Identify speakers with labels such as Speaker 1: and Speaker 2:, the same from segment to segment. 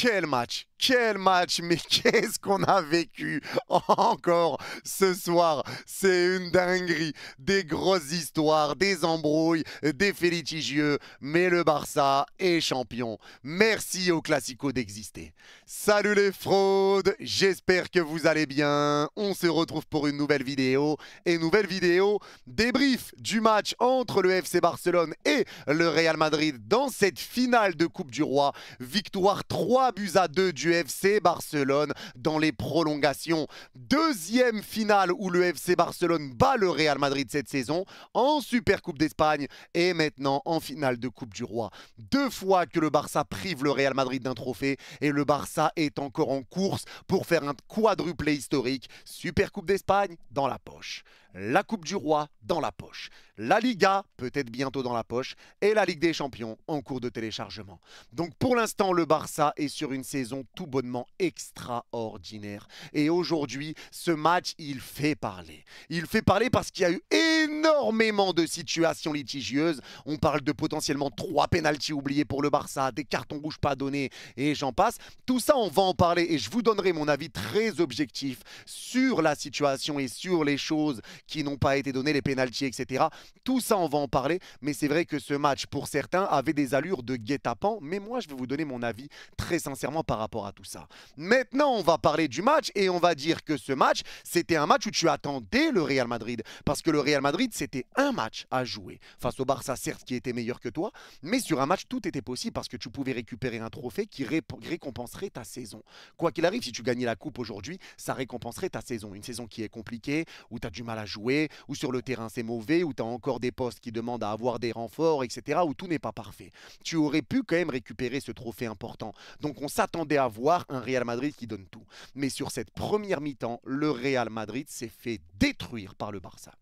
Speaker 1: quel match, mais qu'est-ce qu'on a vécu encore ce soir. C'est une dinguerie, des grosses histoires, des embrouilles, des faits litigieux, mais le Barça est champion. Merci au Classico d'exister. Salut les fraudes, j'espère que vous allez bien. On se retrouve pour une nouvelle vidéo, débrief du match entre le FC Barcelone et le Real Madrid dans cette finale de Coupe du Roi. Victoire 3-2 du FC Barcelone dans les prolongations. Deuxième finale où le FC Barcelone bat le Real Madrid cette saison en Supercoupe d'Espagne et maintenant en finale de Coupe du Roi. Deux fois que le Barça prive le Real Madrid d'un trophée et le Barça est encore en course pour faire un quadruplé historique. Supercoupe d'Espagne dans la poche. La Coupe du Roi dans la poche. La Liga peut-être bientôt dans la poche et la Ligue des Champions en cours de téléchargement. Donc pour l'instant, le Barça est sur une saison tout bonnement extraordinaire. Et aujourd'hui, ce match, il fait parler. Il fait parler parce qu'il y a eu énormément de situations litigieuses. On parle de potentiellement 3 pénaltys oubliés pour le Barça, des cartons rouges pas donnés et j'en passe. Tout ça, on va en parler et je vous donnerai mon avis très objectif sur la situation et sur les choses qui n'ont pas été données, les pénaltys, etc. Tout ça, on va en parler, mais c'est vrai que ce match, pour certains, avait des allures de guet-apens, mais moi, je vais vous donner mon avis très sincèrement par rapport à tout ça. Maintenant, on va parler du match et on va dire que ce match, c'était un match où tu attendais le Real Madrid, parce que le Real Madrid, c'était un match à jouer face au Barça, certes, qui était meilleur que toi, mais sur un match, tout était possible parce que tu pouvais récupérer un trophée qui récompenserait ta saison. Quoi qu'il arrive, si tu gagnais la coupe aujourd'hui, ça récompenserait ta saison. Une saison qui est compliquée, où tu as du mal à jouer, où sur le terrain c'est mauvais, où tu as encore des postes qui demandent à avoir des renforts, etc., où tout n'est pas parfait. Tu aurais pu quand même récupérer ce trophée important. Donc on s'attendait à voir un Real Madrid qui donne tout. Mais sur cette première mi-temps, le Real Madrid s'est fait détruire par le Barça.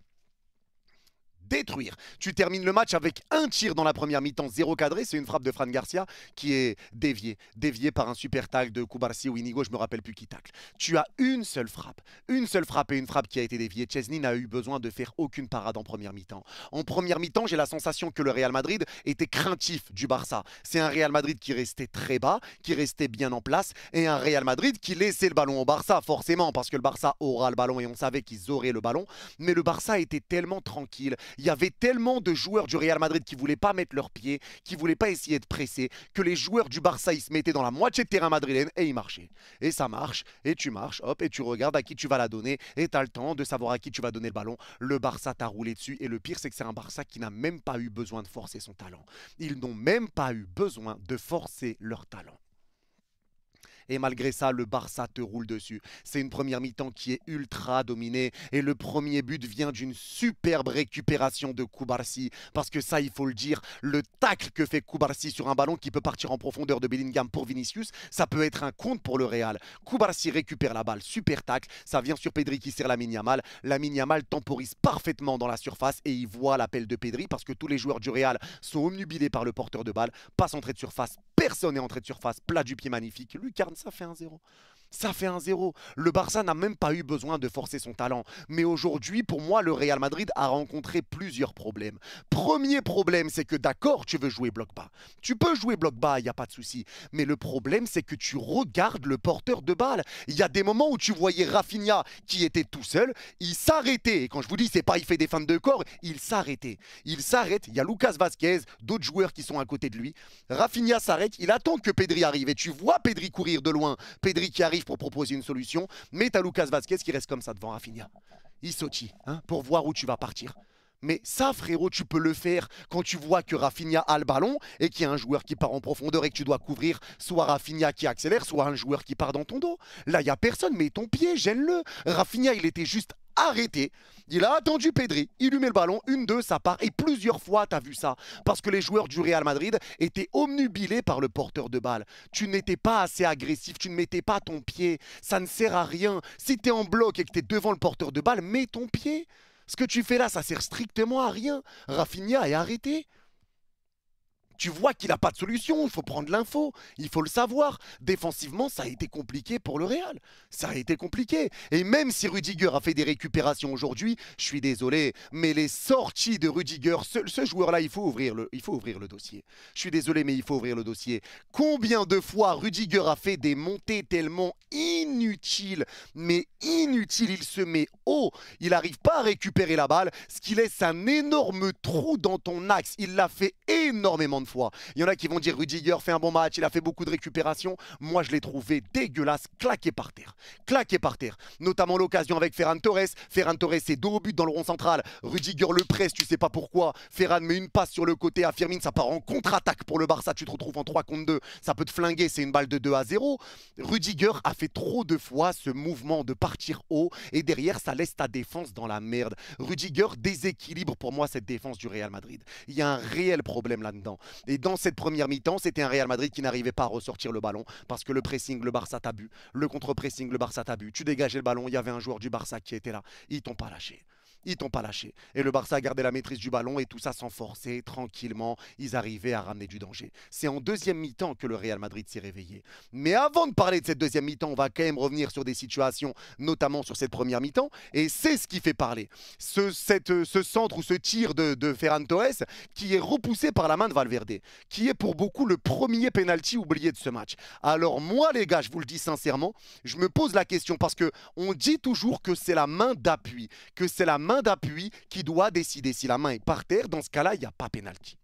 Speaker 1: Détruire. Tu termines le match avec un tir dans la première mi-temps, 0 cadré. C'est une frappe de Fran Garcia qui est déviée. Déviée par un super tacle de Cubarsí ou Inigo, je ne me rappelle plus qui tacle. Tu as une seule frappe et une frappe qui a été déviée. Chesney n'a eu besoin de faire aucune parade en première mi-temps. En première mi-temps, j'ai la sensation que le Real Madrid était craintif du Barça. C'est un Real Madrid qui restait très bas, qui restait bien en place et un Real Madrid qui laissait le ballon au Barça, forcément, parce que le Barça aura le ballon et on savait qu'ils auraient le ballon. Mais le Barça était tellement tranquille. Il y avait tellement de joueurs du Real Madrid qui ne voulaient pas mettre leurs pieds, qui ne voulaient pas essayer de presser, que les joueurs du Barça, ils se mettaient dans la moitié de terrain madrilène et ils marchaient. Et ça marche, et tu marches, hop, et tu regardes à qui tu vas la donner, et tu as le temps de savoir à qui tu vas donner le ballon. Le Barça t'a roulé dessus, et le pire, c'est que c'est un Barça qui n'a même pas eu besoin de forcer son talent. Ils n'ont même pas eu besoin de forcer leur talent. Et malgré ça, le Barça te roule dessus. C'est une première mi-temps qui est ultra dominée. Et le premier but vient d'une superbe récupération de Cubarsí. Parce que ça, il faut le dire, le tacle que fait Cubarsí sur un ballon qui peut partir en profondeur de Bellingham pour Vinicius, ça peut être un compte pour le Real. Cubarsí récupère la balle, super tacle. Ça vient sur Pedri qui sert Lamine Yamal. Lamine Yamal temporise parfaitement dans la surface et il voit l'appel de Pedri parce que tous les joueurs du Real sont omnubilés par le porteur de balle. Passe entrée de surface, personne n'est entré de surface, plat du pied magnifique. Lucarne, ça fait 1-0. Ça fait 1-0. Le Barça n'a même pas eu besoin de forcer son talent. Mais aujourd'hui, pour moi, le Real Madrid a rencontré plusieurs problèmes. Premier problème, c'est que d'accord, tu veux jouer bloc bas. Tu peux jouer bloc bas, il n'y a pas de souci. Mais le problème, c'est que tu regardes le porteur de balle. Il y a des moments où tu voyais Rafinha qui était tout seul, il s'arrêtait. Et quand je vous dis, c'est pas il fait des feintes de corps, il s'arrêtait. Il s'arrête, il y a Lucas Vazquez, d'autres joueurs qui sont à côté de lui. Rafinha s'arrête, il attend que Pedri arrive. Et tu vois Pedri courir de loin. Pedri qui arrive pour proposer une solution, mais tu as Lucas Vazquez qui reste comme ça devant Rafinha. Il sautille pour voir où tu vas partir. Mais ça, frérot, tu peux le faire quand tu vois que Rafinha a le ballon et qu'il y a un joueur qui part en profondeur et que tu dois couvrir soit Rafinha qui accélère, soit un joueur qui part dans ton dos. Là, il n'y a personne, mets ton pied, gêne-le. Rafinha, il était juste arrêté. Il a attendu Pedri, il lui met le ballon, 1-2, ça part. Et plusieurs fois, tu as vu ça. Parce que les joueurs du Real Madrid étaient omnubilés par le porteur de balle. Tu n'étais pas assez agressif, tu ne mettais pas ton pied. Ça ne sert à rien. Si tu es en bloc et que tu es devant le porteur de balle, mets ton pied. Ce que tu fais là, ça sert strictement à rien. Rafinha est arrêté. Tu vois qu'il n'a pas de solution, il faut prendre l'info, il faut le savoir. Défensivement, ça a été compliqué pour le Real. Ça a été compliqué. Et même si Rudiger a fait des récupérations aujourd'hui, je suis désolé, mais les sorties de Rudiger, ce joueur-là, il faut ouvrir le dossier. Je suis désolé, mais il faut ouvrir le dossier. Combien de fois Rudiger a fait des montées tellement inutiles, mais inutiles, il se met haut, il n'arrive pas à récupérer la balle, ce qui laisse un énorme trou dans ton axe. Il l'a fait énormément de fois. Il y en a qui vont dire Rudiger fait un bon match, il a fait beaucoup de récupérations. Moi, je l'ai trouvé dégueulasse, claqué par terre. Claqué par terre. Notamment l'occasion avec Ferran Torres. Ferran Torres est dos au but dans le rond central. Rudiger le presse, tu sais pas pourquoi. Ferran met une passe sur le côté à Firmine, ça part en contre-attaque pour le Barça. Tu te retrouves en 3 contre 2, ça peut te flinguer, c'est une balle de 2-0. Rudiger a fait trop de fois ce mouvement de partir haut et derrière, ça laisse ta défense dans la merde. Rudiger déséquilibre pour moi cette défense du Real Madrid. Il y a un réel problème là-dedans. Et dans cette première mi-temps, c'était un Real Madrid qui n'arrivait pas à ressortir le ballon parce que le pressing, le Barça t'a bu. Le contre-pressing, le Barça t'a bu. Tu dégageais le ballon, il y avait un joueur du Barça qui était là. Ils t'ont pas lâché. Ils t'ont pas lâché. Et le Barça a gardé la maîtrise du ballon et tout ça sans forcer, tranquillement. Ils arrivaient à ramener du danger. C'est en deuxième mi-temps que le Real Madrid s'est réveillé. Mais avant de parler de cette deuxième mi-temps, on va quand même revenir sur des situations, notamment sur cette première mi-temps. Et c'est ce qui fait parler. Ce centre ou ce tir de Ferran Torres qui est repoussé par la main de Valverde, qui est pour beaucoup le premier penalty oublié de ce match. Alors moi, les gars, je vous le dis sincèrement, je me pose la question parce qu'on dit toujours que c'est la main d'appui, que c'est la main d'appui qui doit décider. Si la main est par terre, dans ce cas-là, il n'y a pas pénalty.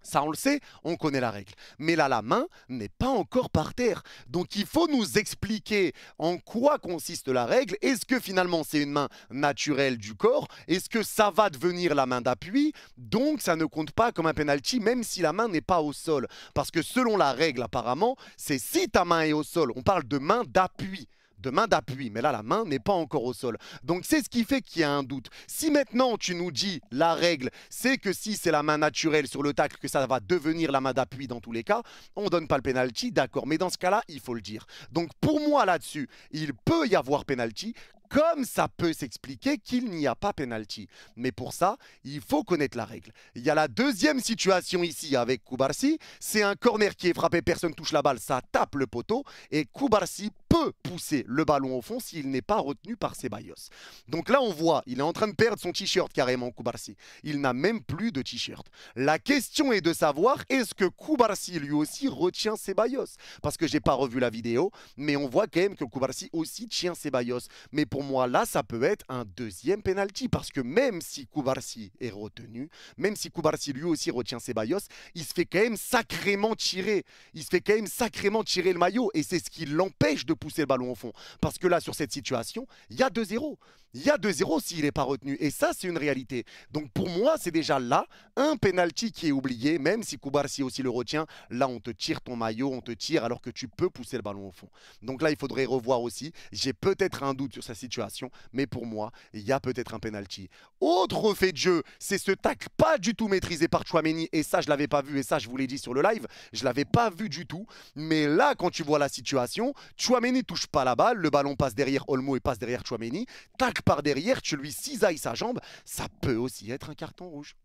Speaker 1: Ça, on le sait, on connaît la règle. Mais là, la main n'est pas encore par terre. Donc, il faut nous expliquer en quoi consiste la règle. Est-ce que finalement, c'est une main naturelle du corps? Est-ce que ça va devenir la main d'appui? Donc, ça ne compte pas comme un penalty, même si la main n'est pas au sol. Parce que selon la règle, apparemment, c'est si ta main est au sol. On parle de main d'appui. De main d'appui, mais là la main n'est pas encore au sol. Donc c'est ce qui fait qu'il y a un doute. Si maintenant tu nous dis la règle, c'est que si c'est la main naturelle sur le tacle, que ça va devenir la main d'appui dans tous les cas, on ne donne pas le penalty, d'accord. Mais dans ce cas-là, il faut le dire. Donc pour moi là-dessus, il peut y avoir penalty, comme ça peut s'expliquer qu'il n'y a pas penalty. Mais pour ça, il faut connaître la règle. Il y a la deuxième situation ici avec Cubarsí. C'est un corner qui est frappé, personne touche la balle, ça tape le poteau. Et Cubarsí peut pousser le ballon au fond s'il n'est pas retenu par Ceballos. Donc là, on voit, il est en train de perdre son t-shirt carrément, Cubarsí. Il n'a même plus de t-shirt. La question est de savoir, est-ce que Cubarsí lui aussi retient Ceballos? Parce que je n'ai pas revu la vidéo, mais on voit quand même que Cubarsí aussi tient Ceballos. Mais pour moi, là, ça peut être un deuxième penalty. Parce que même si Cubarsí est retenu, même si Cubarsí lui aussi retient Ceballos, il se fait quand même sacrément tirer. Il se fait quand même sacrément tirer le maillot. Et c'est ce qui l'empêche de pousser le ballon au fond. Parce que là, sur cette situation, il y a 2-0. Il y a 2-0 s'il n'est pas retenu. Et ça, c'est une réalité. Donc pour moi, c'est déjà là un penalty qui est oublié. Même si Cubarsí aussi le retient, là, on te tire ton maillot, on te tire alors que tu peux pousser le ballon au fond. Donc là, il faudrait revoir aussi. J'ai peut-être un doute sur sa situation, mais pour moi, il y a peut-être un penalty. Autre fait de jeu, c'est ce tacle pas du tout maîtrisé par Tchouaméni. Et ça, je ne l'avais pas vu. Et ça, je vous l'ai dit sur le live. Je ne l'avais pas vu du tout. Mais là, quand tu vois la situation, Tchouaméni touche pas la balle. Le ballon passe derrière Olmo et passe derrière Tchouaméni. Tacle par derrière, tu lui cisailles sa jambe. Ça peut aussi être un carton rouge.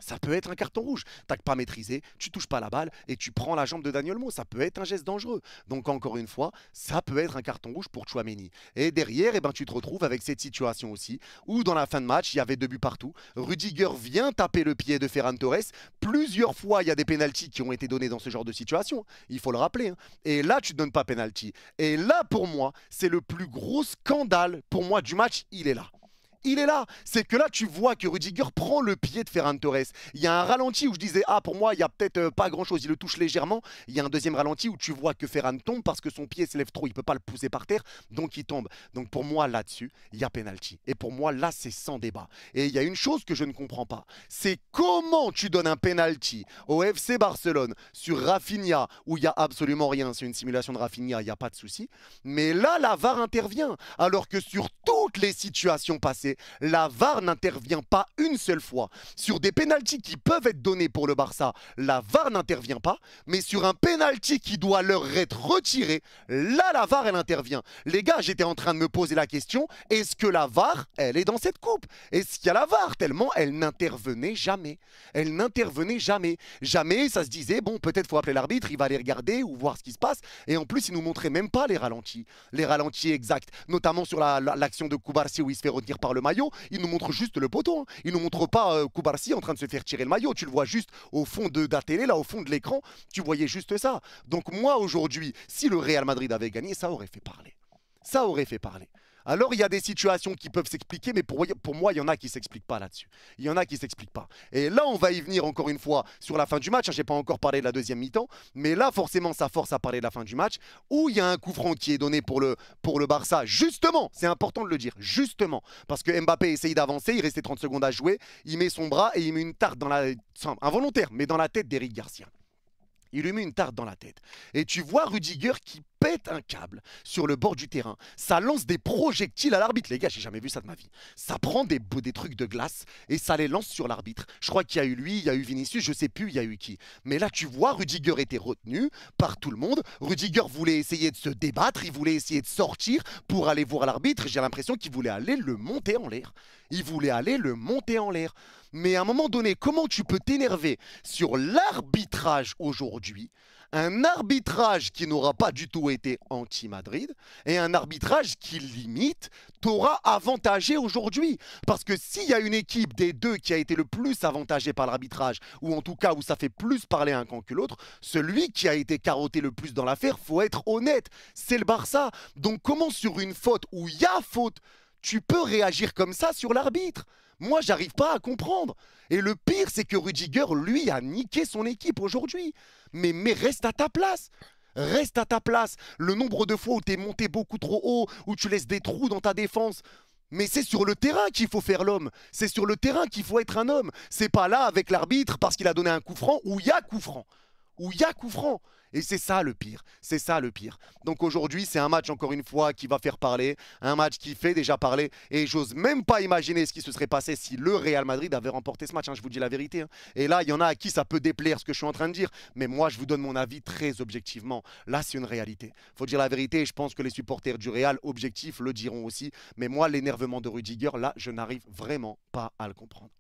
Speaker 1: Ça peut être un carton rouge. Tac pas maîtrisé, tu touches pas la balle et tu prends la jambe de Dani Olmo. Ça peut être un geste dangereux. Donc encore une fois, ça peut être un carton rouge pour Tchouaméni. Et derrière, eh ben, tu te retrouves avec cette situation aussi où dans la fin de match, il y avait 2 buts partout. Rudiger vient taper le pied de Ferran Torres. Plusieurs fois, il y a des pénaltys qui ont été donnés dans ce genre de situation. Il faut le rappeler. Hein. Et là, tu ne donnes pas pénalty. Et là, pour moi, c'est le plus gros scandale pour moi du match. Il est là. Il est là. C'est que là, tu vois que Rudiger prend le pied de Ferran Torres. Il y a un ralenti où je disais, ah, pour moi, il n'y a peut-être pas grand-chose. Il le touche légèrement. Il y a un deuxième ralenti où tu vois que Ferran tombe parce que son pied se lève trop. Il ne peut pas le pousser par terre. Donc, il tombe. Donc, pour moi, là-dessus, il y a penalty. Et pour moi, là, c'est sans débat. Et il y a une chose que je ne comprends pas. C'est comment tu donnes un penalty au FC Barcelone sur Rafinha où il n'y a absolument rien. C'est une simulation de Rafinha, il n'y a pas de souci. Mais là, la VAR intervient. Alors que sur toutes les situations passées, FC, la VAR n'intervient pas une seule fois. Sur des pénaltys qui peuvent être donnés pour le Barça, la VAR n'intervient pas, mais sur un pénalty qui doit leur être retiré, là la VAR elle intervient. Les gars, j'étais en train de me poser la question, est-ce que la VAR, elle est dans cette coupe? Est-ce qu'il y a la VAR? Tellement elle n'intervenait jamais. Elle n'intervenait jamais. Jamais ça se disait, bon peut-être faut appeler l'arbitre, il va aller regarder ou voir ce qui se passe. Et en plus il nous montrait même pas les ralentis. Les ralentis exacts, notamment sur l'action de Cubarsí où il se fait retenir par le maillot, il nous montre juste le poteau. Hein. Il nous montre pas Cubarsí en train de se faire tirer le maillot. Tu le vois juste au fond de la télé, là au fond de l'écran, tu voyais juste ça. Donc moi aujourd'hui, si le Real Madrid avait gagné, ça aurait fait parler. Ça aurait fait parler. Alors, il y a des situations qui peuvent s'expliquer, mais pour moi, il y en a qui ne s'expliquent pas là-dessus. Il y en a qui ne s'expliquent pas. Et là, on va y venir encore une fois sur la fin du match. Je n'ai pas encore parlé de la deuxième mi-temps, mais là, forcément, ça force à parler de la fin du match, où il y a un coup franc qui est donné pour le Barça. Justement, c'est important de le dire, justement, parce que Mbappé essaye d'avancer, il restait 30 secondes à jouer, il met son bras et il met une tarte dans la... involontaire, mais dans la tête d'Eric Garcia. Il lui met une tarte dans la tête. Et tu vois Rudiger qui pète un câble sur le bord du terrain. Ça lance des projectiles à l'arbitre. Les gars, j'ai jamais vu ça de ma vie. Ça prend des trucs de glace et ça les lance sur l'arbitre. Je crois qu'il y a eu lui, il y a eu Vinicius, je sais plus, il y a eu qui. Mais là, tu vois, Rudiger était retenu par tout le monde. Rudiger voulait essayer de se débattre, il voulait essayer de sortir pour aller voir l'arbitre. J'ai l'impression qu'il voulait aller le monter en l'air. Il voulait aller le monter en l'air. Mais à un moment donné, comment tu peux t'énerver sur l'arbitrage aujourd'hui? Un arbitrage qui n'aura pas du tout été anti-Madrid et un arbitrage qui limite t'aura avantagé aujourd'hui. Parce que s'il y a une équipe des deux qui a été le plus avantagée par l'arbitrage, ou en tout cas où ça fait plus parler un camp que l'autre, celui qui a été carotté le plus dans l'affaire, faut être honnête, c'est le Barça. Donc comment sur une faute où il y a faute, tu peux réagir comme ça sur l'arbitre? Moi, j'arrive pas à comprendre. Et le pire, c'est que Rudiger, lui, a niqué son équipe aujourd'hui. Mais reste à ta place. Reste à ta place. Le nombre de fois où tu es monté beaucoup trop haut, où tu laisses des trous dans ta défense. Mais c'est sur le terrain qu'il faut faire l'homme. C'est sur le terrain qu'il faut être un homme. C'est pas là avec l'arbitre parce qu'il a donné un coup franc où il y a coup franc. Où il y a coup franc. Et c'est ça le pire, c'est ça le pire. Donc aujourd'hui, c'est un match encore une fois qui va faire parler, un match qui fait déjà parler. Et j'ose même pas imaginer ce qui se serait passé si le Real Madrid avait remporté ce match, hein, je vous dis la vérité. Hein. Et là, il y en a à qui ça peut déplaire ce que je suis en train de dire. Mais moi, je vous donne mon avis très objectivement. Là, c'est une réalité. Faut dire la vérité et je pense que les supporters du Real, objectifs, le diront aussi. Mais moi, l'énervement de Rudiger, là, je n'arrive vraiment pas à le comprendre.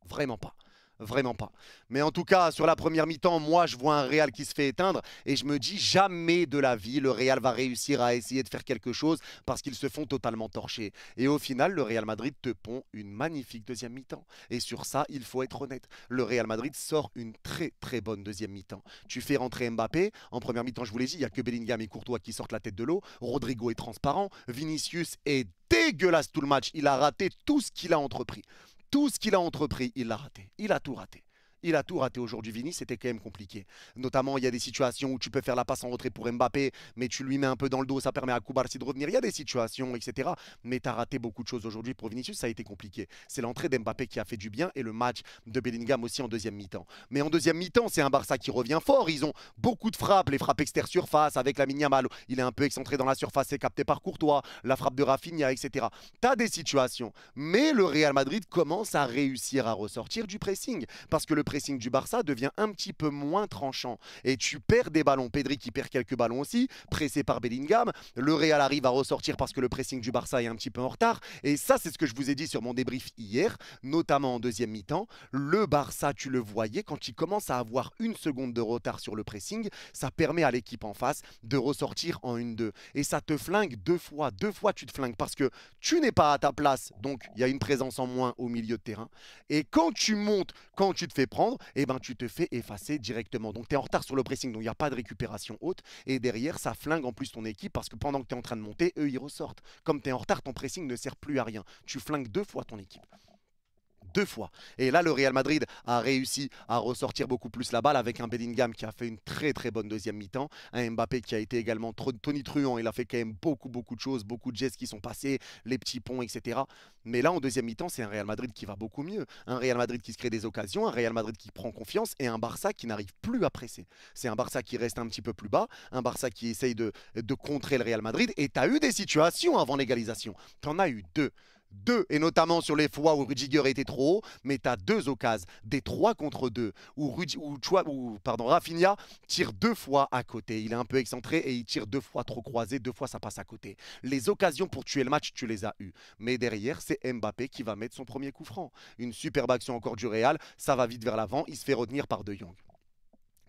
Speaker 1: Vraiment pas. Vraiment pas. Mais en tout cas, sur la première mi-temps, moi, je vois un Real qui se fait éteindre et je me dis jamais de la vie, le Real va réussir à essayer de faire quelque chose parce qu'ils se font totalement torcher. Et au final, le Real Madrid te pond une magnifique deuxième mi-temps. Et sur ça, il faut être honnête. Le Real Madrid sort une très très bonne deuxième mi-temps. Tu fais rentrer Mbappé. En première mi-temps, je vous l'ai dit, il n'y a que Bellingham et Courtois qui sortent la tête de l'eau. Rodrigo est transparent. Vinicius est dégueulasse tout le match. Il a raté tout ce qu'il a entrepris. Tout ce qu'il a entrepris, il l'a raté. Il a tout raté. Il a tout raté aujourd'hui, Vini, c'était quand même compliqué. Notamment, il y a des situations où tu peux faire la passe en retrait pour Mbappé, mais tu lui mets un peu dans le dos, ça permet à Cubarsí de revenir. Il y a des situations, etc. Mais tu as raté beaucoup de choses aujourd'hui pour Vinicius, ça a été compliqué. C'est l'entrée d'Mbappé qui a fait du bien et le match de Bellingham aussi en deuxième mi-temps. Mais en deuxième mi-temps, c'est un Barça qui revient fort. Ils ont beaucoup de frappes, les frappes extérieures-surface avec Lamine Yamal. Il est un peu excentré dans la surface, c'est capté par Courtois, la frappe de Rafinha, etc. Tu as des situations, mais le Real Madrid commence à réussir à ressortir du pressing parce que le pressing du Barça devient un petit peu moins tranchant et tu perds des ballons. Pedri qui perd quelques ballons aussi, pressé par Bellingham. Le Real arrive à ressortir parce que le pressing du Barça est un petit peu en retard et ça c'est ce que je vous ai dit sur mon débrief hier, notamment en deuxième mi-temps. Le Barça, tu le voyais, quand il commence à avoir une seconde de retard sur le pressing, ça permet à l'équipe en face de ressortir en 1-2 et ça te flingue deux fois tu te flingues parce que tu n'es pas à ta place, donc il y a une présence en moins au milieu de terrain et quand tu montes, quand tu te fais prendre, eh ben, tu te fais effacer directement. Donc, tu es en retard sur le pressing, donc il n'y a pas de récupération haute. Et derrière, ça flingue en plus ton équipe parce que pendant que tu es en train de monter, eux, ils ressortent. Comme tu es en retard, ton pressing ne sert plus à rien. Tu flingues deux fois ton équipe. Deux fois. Et là, le Real Madrid a réussi à ressortir beaucoup plus la balle avec un Bellingham qui a fait une très très bonne deuxième mi-temps, un Mbappé qui a été également tonitruant, il a fait quand même beaucoup de choses, beaucoup de gestes qui sont passés, les petits ponts, etc. Mais là, en deuxième mi-temps, c'est un Real Madrid qui va beaucoup mieux, un Real Madrid qui se crée des occasions, un Real Madrid qui prend confiance et un Barça qui n'arrive plus à presser. C'est un Barça qui reste un petit peu plus bas, un Barça qui essaye de contrer le Real Madrid et tu as eu des situations avant l'égalisation. Tu en as eu deux. Deux, et notamment sur les fois où Rudiger était trop haut, mais tu as deux occasions, des 3 contre 2, où Rafinha tire 2 fois à côté. Il est un peu excentré et il tire 2 fois trop croisé, 2 fois ça passe à côté. Les occasions pour tuer le match, tu les as eues. Mais derrière, c'est Mbappé qui va mettre son premier coup franc. Une superbe action encore du Real, ça va vite vers l'avant, il se fait retenir par De Jong.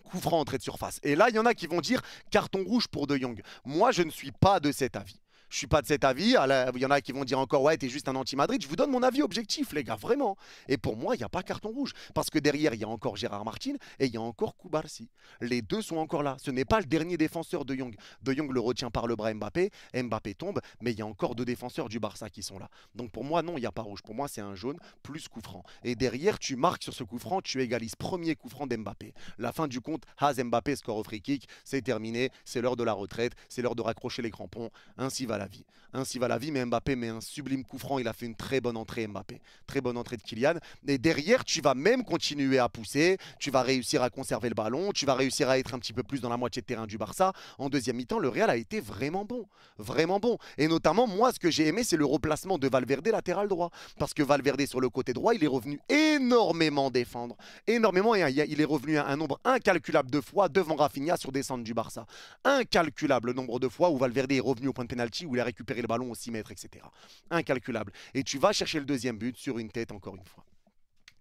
Speaker 1: Coup franc entrée de surface. Et là, il y en a qui vont dire carton rouge pour De Jong. Moi, je ne suis pas de cet avis. Je suis pas de cet avis. Il y en a qui vont dire encore ouais, t'es juste un anti-Madrid. Je vous donne mon avis objectif, les gars, vraiment. Et pour moi, il n'y a pas carton rouge. Parce que derrière, il y a encore Gérard Martin et il y a encore Koubarsi. Les deux sont encore là. Ce n'est pas le dernier défenseur de Jong. De Jong le retient par le bras Mbappé. Mbappé tombe, mais il y a encore 2 défenseurs du Barça qui sont là. Donc pour moi, non, il n'y a pas rouge. Pour moi, c'est un jaune plus coup franc. Et derrière, tu marques sur ce coup franc, tu égalises premier coup franc d'Mbappé. La fin du compte, Haz Mbappé score au free kick. C'est terminé. C'est l'heure de la retraite. C'est l'heure de raccrocher les crampons. Ainsi va la vie. Ainsi va la vie, mais Mbappé met un sublime coup franc. Il a fait une très bonne entrée, Mbappé. Très bonne entrée de Kylian. Et derrière, tu vas même continuer à pousser. Tu vas réussir à conserver le ballon. Tu vas réussir à être un petit peu plus dans la moitié de terrain du Barça. En deuxième mi-temps, le Real a été vraiment bon. Vraiment bon. Et notamment, moi, ce que j'ai aimé, c'est le replacement de Valverde latéral droit. Parce que Valverde, sur le côté droit, il est revenu énormément défendre. Énormément. Et il est revenu un nombre incalculable de fois devant Rafinha sur des centres du Barça. Incalculable le nombre de fois où Valverde est revenu au point de pénalty, où il a récupéré le ballon au 6 mètres, etc. Incalculable. Et tu vas chercher le deuxième but sur une tête, encore une fois.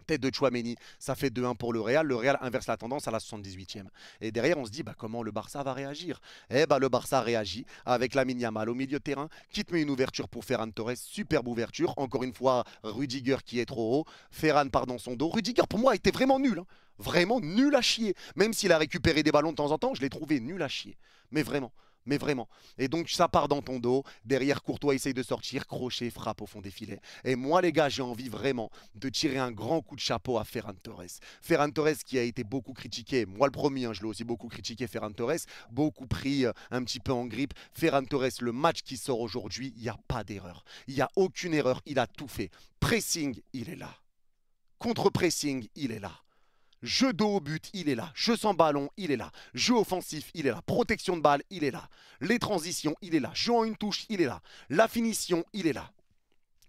Speaker 1: Tête de Tchouaméni, ça fait 2-1 pour le Real. Le Real inverse la tendance à la 78e. Et derrière, on se dit comment le Barça va réagir. Le Barça réagit avec Lamine Yamal au milieu de terrain, qui te met une ouverture pour Ferran Torres. Superbe ouverture. Encore une fois, Rudiger qui est trop haut. Ferran part dans son dos. Rudiger, pour moi, était vraiment nul. Vraiment nul à chier. Même s'il a récupéré des ballons de temps en temps, je l'ai trouvé nul à chier. Mais vraiment. Mais vraiment. Et donc ça part dans ton dos. Derrière, Courtois essaye de sortir. Crochet, frappe au fond des filets. Et moi, les gars, j'ai envie vraiment de tirer un grand coup de chapeau à Ferran Torres. Ferran Torres qui a été beaucoup critiqué. Moi, le premier, je l'ai aussi beaucoup critiqué, Ferran Torres. Beaucoup pris un petit peu en grippe. Ferran Torres, le match qui sort aujourd'hui, il n'y a pas d'erreur. Il n'y a aucune erreur. Il a tout fait. Pressing, il est là. Contre-pressing, il est là. Jeu dos au but, il est là. Jeu sans ballon, il est là. Jeu offensif, il est là. Protection de balle, il est là. Les transitions, il est là. Jeu en une touche, il est là. La finition, il est là.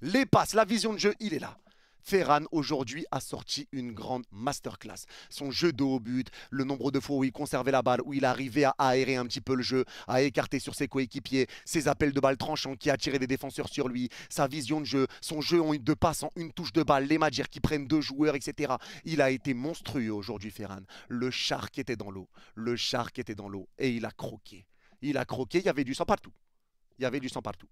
Speaker 1: Les passes, la vision de jeu, il est là. Ferran, aujourd'hui, a sorti une grande masterclass. Son jeu dos au but, le nombre de fois où il conservait la balle, où il arrivait à aérer un petit peu le jeu, à écarter sur ses coéquipiers, ses appels de balle tranchants qui attiraient des défenseurs sur lui, sa vision de jeu, son jeu en de passe en une touche de balle, les Madjer qui prennent 2 joueurs, etc. Il a été monstrueux aujourd'hui, Ferran. Le Shark était dans l'eau. Le Shark était dans l'eau. Et il a croqué. Il a croqué, il y avait du sang partout. Il y avait du sang partout.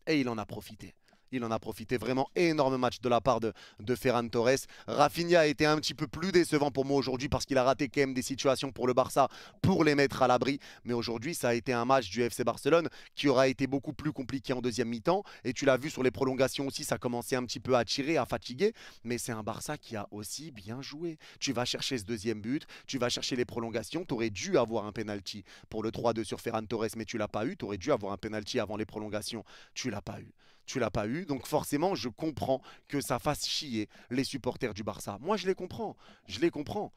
Speaker 1: Et il en a profité. Il en a profité, vraiment énorme match de la part de Ferran Torres. Rafinha a été un petit peu plus décevant pour moi aujourd'hui parce qu'il a raté quand même des situations pour le Barça pour les mettre à l'abri. Mais aujourd'hui, ça a été un match du FC Barcelone qui aura été beaucoup plus compliqué en deuxième mi-temps. Et tu l'as vu sur les prolongations aussi, ça commençait un petit peu à tirer, à fatiguer. Mais c'est un Barça qui a aussi bien joué. Tu vas chercher ce deuxième but, tu vas chercher les prolongations. Tu aurais dû avoir un penalty pour le 3-2 sur Ferran Torres, mais tu l'as pas eu. Tu aurais dû avoir un penalty avant les prolongations. Tu l'as pas eu. Tu l'as pas eu, donc forcément je comprends que ça fasse chier les supporters du Barça. Moi je les comprends, je les comprends.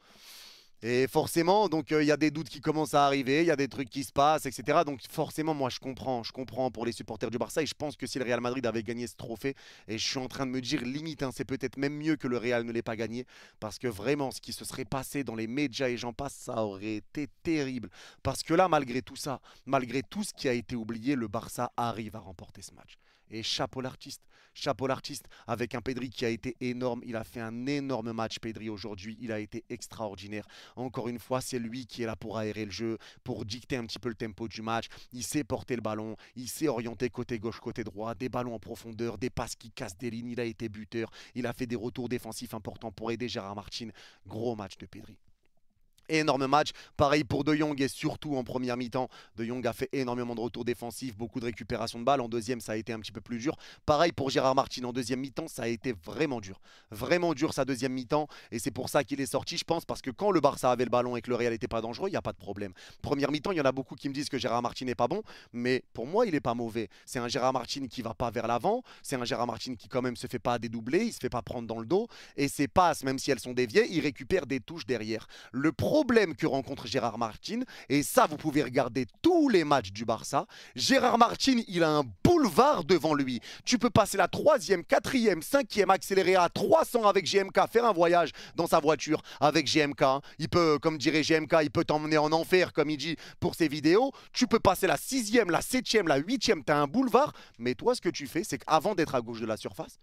Speaker 1: Et forcément, donc il y a des doutes qui commencent à arriver, il y a des trucs qui se passent, etc. Donc forcément, moi je comprends pour les supporters du Barça. Et je pense que si le Real Madrid avait gagné ce trophée, et je suis en train de me dire limite, c'est peut-être même mieux que le Real ne l'ait pas gagné, parce que vraiment, ce qui se serait passé dans les médias et j'en passe, ça aurait été terrible. Parce que là, malgré tout ça, malgré tout ce qui a été oublié, le Barça arrive à remporter ce match. Et chapeau l'artiste, avec un Pedri qui a été énorme. Il a fait un énorme match, Pedri, aujourd'hui. Il a été extraordinaire. Encore une fois, c'est lui qui est là pour aérer le jeu, pour dicter un petit peu le tempo du match. Il sait porter le ballon, il sait orienter côté gauche, côté droit, des ballons en profondeur, des passes qui cassent des lignes. Il a été buteur, il a fait des retours défensifs importants pour aider Gérard Martin. Gros match de Pedri. Énorme match, pareil pour De Jong et surtout en première mi-temps. De Jong a fait énormément de retours défensifs, beaucoup de récupération de balles. En deuxième, ça a été un petit peu plus dur. Pareil pour Gérard Martin en deuxième mi-temps, ça a été vraiment dur sa deuxième mi-temps. Et c'est pour ça qu'il est sorti, je pense, parce que quand le Barça avait le ballon et que le Real n'était pas dangereux, il n'y a pas de problème. Première mi-temps, il y en a beaucoup qui me disent que Gérard Martin n'est pas bon, mais pour moi, il n'est pas mauvais. C'est un Gérard Martin qui va pas vers l'avant, c'est un Gérard Martin qui quand même se fait pas dédoubler, il se fait pas prendre dans le dos. Et ses passes, même si elles sont déviées, il récupère des touches derrière. Le problème que rencontre Gérard Martin, et ça vous pouvez regarder tous les matchs du Barça, Gérard Martin il a un boulevard devant lui. Tu peux passer la 3e, 4e, 5e accéléré à 300 avec GMK, faire un voyage dans sa voiture avec GMK. Hein. Il peut, comme dirait GMK, il peut t'emmener en enfer comme il dit pour ses vidéos. Tu peux passer la 6e, la 7e, la 8e, tu as un boulevard. Mais toi ce que tu fais c'est qu'avant d'être à gauche de la surface,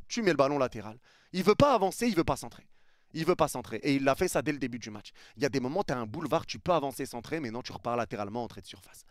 Speaker 1: tu mets le ballon latéral. Il veut pas avancer, il veut pas centrer. Il veut pas centrer. Et il l'a fait ça dès le début du match. Il y a des moments, tu as un boulevard, tu peux avancer centrer, mais non, tu repars latéralement entrée de surface.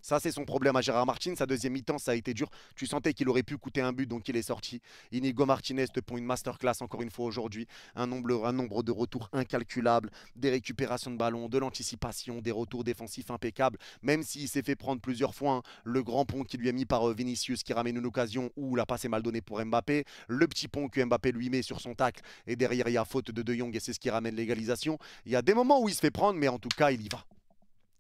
Speaker 1: Ça, c'est son problème à Gérard Martin. Sa deuxième mi-temps, ça a été dur. Tu sentais qu'il aurait pu coûter un but, donc il est sorti. Inigo Martinez te pond une masterclass encore une fois aujourd'hui. Un nombre de retours incalculables, des récupérations de ballon, de l'anticipation, des retours défensifs impeccables. Même s'il s'est fait prendre plusieurs fois, hein, le grand pont qui lui est mis par Vinicius qui ramène une occasion où la passe est mal donnée pour Mbappé. Le petit pont que Mbappé lui met sur son tacle. Et derrière, il y a faute de Jong et c'est ce qui ramène l'égalisation. Il y a des moments où il se fait prendre, mais en tout cas, il y va.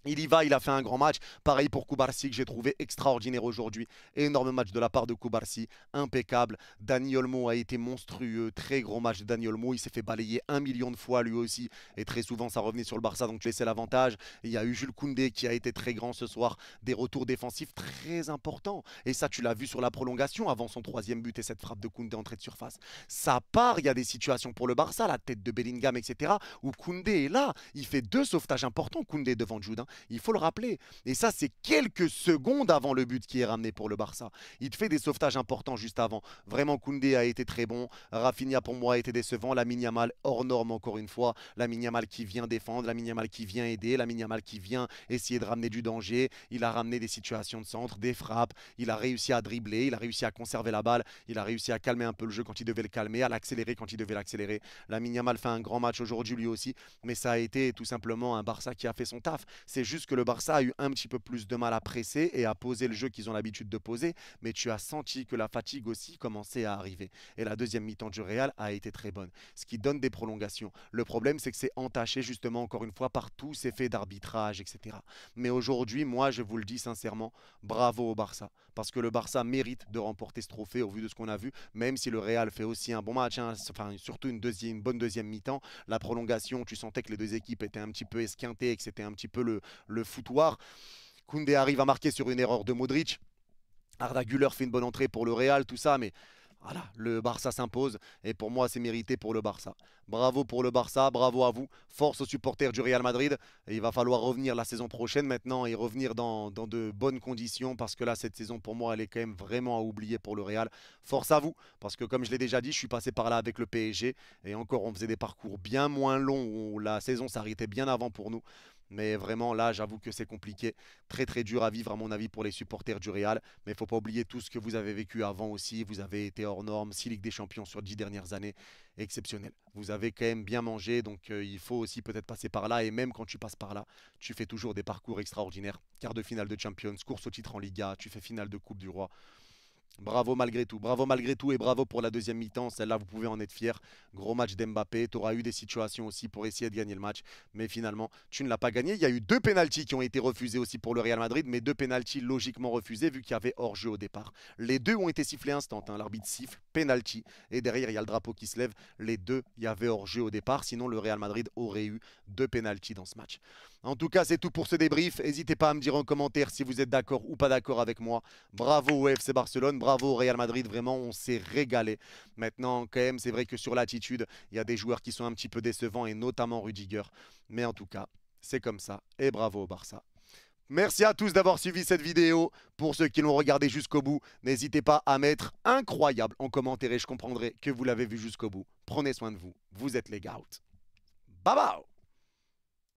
Speaker 1: Il y va, il a fait un grand match. Pareil pour Cubarsí que j'ai trouvé extraordinaire aujourd'hui. Énorme match de la part de Cubarsí, impeccable. Dani Olmo a été monstrueux, très gros match de Dani Olmo. Il s'est fait balayer 1 million de fois lui aussi. Et très souvent ça revenait sur le Barça, donc laissait l'avantage. Il y a eu Jules Koundé qui a été très grand ce soir. Des retours défensifs très importants. Et ça tu l'as vu sur la prolongation avant son 3e but et cette frappe de Koundé entrée de surface. Ça part, il y a des situations pour le Barça, la tête de Bellingham, etc. Où Koundé est là. Il fait 2 sauvetages importants, Koundé devant Jude. Hein. Il faut le rappeler. Et ça, c'est quelques secondes avant le but qui est ramené pour le Barça. Il te fait des sauvetages importants juste avant. Vraiment, Koundé a été très bon. Rafinha, pour moi, a été décevant. Lamine Yamal, hors norme encore une fois. Lamine Yamal qui vient défendre. Lamine Yamal qui vient aider. Lamine Yamal qui vient essayer de ramener du danger. Il a ramené des situations de centre, des frappes. Il a réussi à dribbler. Il a réussi à conserver la balle. Il a réussi à calmer un peu le jeu quand il devait le calmer, à l'accélérer quand il devait l'accélérer. Lamine Yamal fait un grand match aujourd'hui lui aussi. Mais ça a été tout simplement un Barça qui a fait son taf. C'est juste que le Barça a eu un petit peu plus de mal à presser et à poser le jeu qu'ils ont l'habitude de poser, mais tu as senti que la fatigue aussi commençait à arriver. Et la deuxième mi-temps du Real a été très bonne, ce qui donne des prolongations. Le problème, c'est que c'est entaché justement encore une fois par tous ces faits d'arbitrage, etc. Mais aujourd'hui, moi, je vous le dis sincèrement, bravo au Barça, parce que le Barça mérite de remporter ce trophée au vu de ce qu'on a vu, même si le Real fait aussi un bon match, hein, enfin surtout une bonne deuxième mi-temps. La prolongation, tu sentais que les deux équipes étaient un petit peu esquintées et que c'était un petit peu le foutoir. Koundé arrive à marquer sur une erreur de Modric. Arda Güler fait une bonne entrée pour le Real, tout ça, mais voilà, le Barça s'impose et pour moi c'est mérité pour le Barça. Bravo pour le Barça, bravo à vous, force aux supporters du Real Madrid. Et il va falloir revenir la saison prochaine maintenant et revenir dans de bonnes conditions parce que là cette saison pour moi elle est quand même vraiment à oublier pour le Real. Force à vous parce que comme je l'ai déjà dit, je suis passé par là avec le PSG et encore on faisait des parcours bien moins longs où la saison s'arrêtait bien avant pour nous. Mais vraiment, là, j'avoue que c'est compliqué. Très, très dur à vivre, à mon avis, pour les supporters du Real. Mais il ne faut pas oublier tout ce que vous avez vécu avant aussi. Vous avez été hors norme. 6 Ligues des Champions sur 10 dernières années. Exceptionnel. Vous avez quand même bien mangé. Donc, il faut aussi peut-être passer par là. Et même quand tu passes par là, tu fais toujours des parcours extraordinaires. Quart de finale de Champions, course au titre en Liga. Tu fais finale de Coupe du Roi. Bravo malgré tout et bravo pour la deuxième mi-temps, celle-là vous pouvez en être fier. Gros match d'Mbappé, tu auras eu des situations aussi pour essayer de gagner le match, mais finalement tu ne l'as pas gagné. Il y a eu 2 pénaltys qui ont été refusés aussi pour le Real Madrid, mais 2 pénaltys logiquement refusés vu qu'il y avait hors-jeu au départ. Les 2 ont été sifflés instant, hein. L'arbitre siffle, pénalty, et derrière il y a le drapeau qui se lève. Les 2, il y avait hors-jeu au départ, sinon le Real Madrid aurait eu 2 pénaltys dans ce match. En tout cas, c'est tout pour ce débrief. N'hésitez pas à me dire en commentaire si vous êtes d'accord ou pas d'accord avec moi. Bravo au FC Barcelone, bravo au Real Madrid. Vraiment, on s'est régalé. Maintenant, quand même, c'est vrai que sur l'attitude, il y a des joueurs qui sont un petit peu décevants et notamment Rudiger. Mais en tout cas, c'est comme ça. Et bravo au Barça. Merci à tous d'avoir suivi cette vidéo. Pour ceux qui l'ont regardé jusqu'au bout, n'hésitez pas à mettre incroyable en commentaire et je comprendrai que vous l'avez vu jusqu'au bout. Prenez soin de vous. Vous êtes les GOAT. Bye bye.